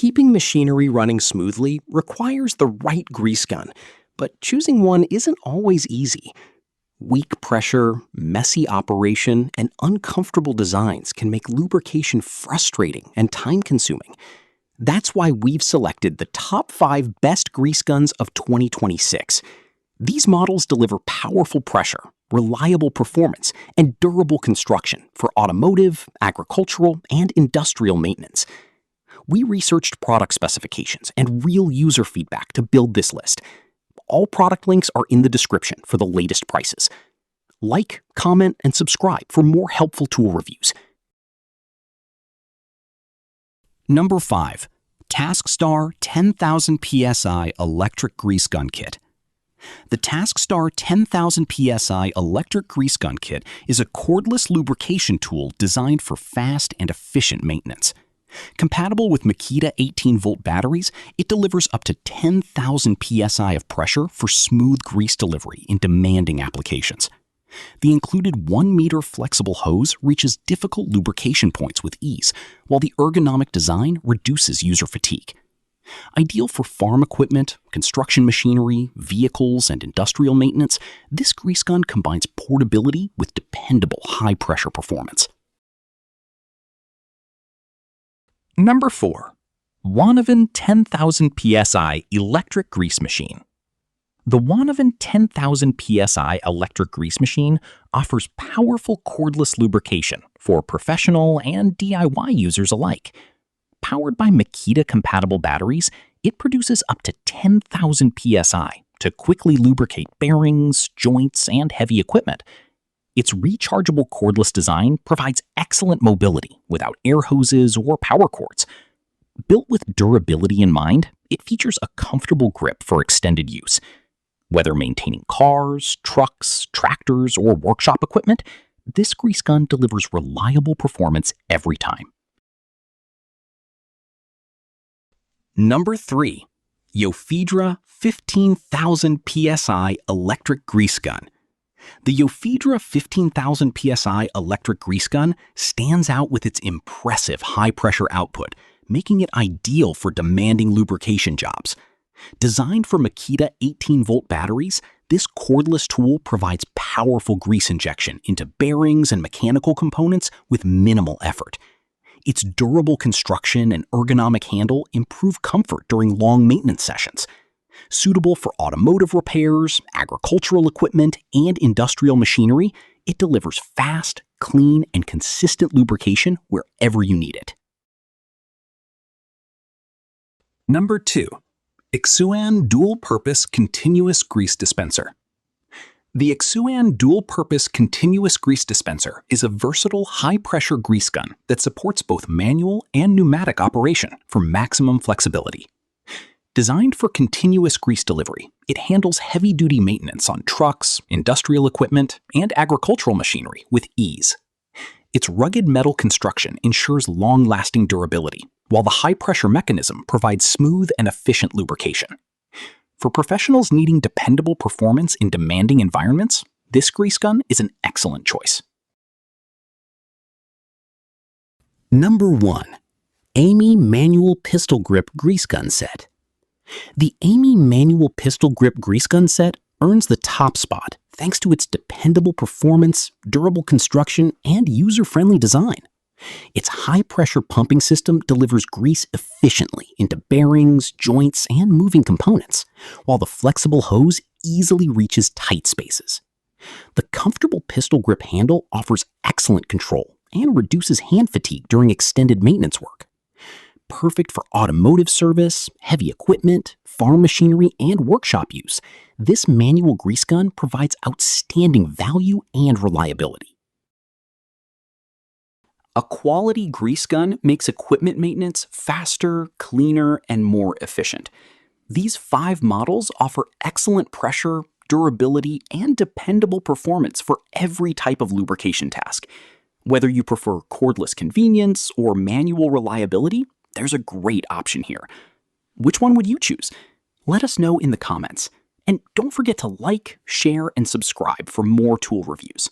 Keeping machinery running smoothly requires the right grease gun, but choosing one isn't always easy. Weak pressure, messy operation, and uncomfortable designs can make lubrication frustrating and time-consuming. That's why we've selected the top 5 best grease guns of 2026. These models deliver powerful pressure, reliable performance, and durable construction for automotive, agricultural, and industrial maintenance. We researched product specifications and real user feedback to build this list. All product links are in the description for the latest prices. Like, comment, and subscribe for more helpful tool reviews. Number 5. Taskstar 10,000 PSI Electric Grease Gun Kit. The Taskstar 10,000 PSI Electric Grease Gun Kit is a cordless lubrication tool designed for fast and efficient maintenance. Compatible with Makita 18-volt batteries, it delivers up to 10,000 PSI of pressure for smooth grease delivery in demanding applications. The included 1-meter flexible hose reaches difficult lubrication points with ease, while the ergonomic design reduces user fatigue. Ideal for farm equipment, construction machinery, vehicles, and industrial maintenance, this grease gun combines portability with dependable high-pressure performance. Number 4. ONEVAN 10,000 PSI Electric Grease Machine. The ONEVAN 10,000 PSI electric grease machine offers powerful cordless lubrication for professional and DIY users alike. Powered by Makita-compatible batteries, it produces up to 10,000 PSI to quickly lubricate bearings, joints, and heavy equipment. Its rechargeable cordless design provides excellent mobility without air hoses or power cords. Built with durability in mind, it features a comfortable grip for extended use. Whether maintaining cars, trucks, tractors, or workshop equipment, this grease gun delivers reliable performance every time. Number 3. YOFIDRA 15,000 PSI Electric Grease Gun. The YOFIDRA 15,000 PSI electric grease gun stands out with its impressive high-pressure output, making it ideal for demanding lubrication jobs. Designed for Makita 18-volt batteries, this cordless tool provides powerful grease injection into bearings and mechanical components with minimal effort. Its durable construction and ergonomic handle improve comfort during long maintenance sessions. Suitable for automotive repairs, agricultural equipment, and industrial machinery, it delivers fast, clean, and consistent lubrication wherever you need it. Number 2. EXUAN Dual-Purpose Continuous Grease Dispenser. The EXUAN Dual-Purpose Continuous Grease Dispenser is a versatile, high-pressure grease gun that supports both manual and pneumatic operation for maximum flexibility. Designed for continuous grease delivery, it handles heavy-duty maintenance on trucks, industrial equipment, and agricultural machinery with ease. Its rugged metal construction ensures long-lasting durability, while the high-pressure mechanism provides smooth and efficient lubrication. For professionals needing dependable performance in demanding environments, this grease gun is an excellent choice. Number 1. AMI Manual Pistol Grip Grease Gun Set. The AMI Manual Pistol Grip Grease Gun Set earns the top spot thanks to its dependable performance, durable construction, and user-friendly design. Its high-pressure pumping system delivers grease efficiently into bearings, joints, and moving components, while the flexible hose easily reaches tight spaces. The comfortable pistol grip handle offers excellent control and reduces hand fatigue during extended maintenance work. Perfect for automotive service, heavy equipment, farm machinery, and workshop use, this manual grease gun provides outstanding value and reliability. A quality grease gun makes equipment maintenance faster, cleaner, and more efficient. These 5 models offer excellent pressure, durability, and dependable performance for every type of lubrication task. Whether you prefer cordless convenience or manual reliability, there's a great option here. Which one would you choose? Let us know in the comments. And don't forget to like, share, and subscribe for more tool reviews.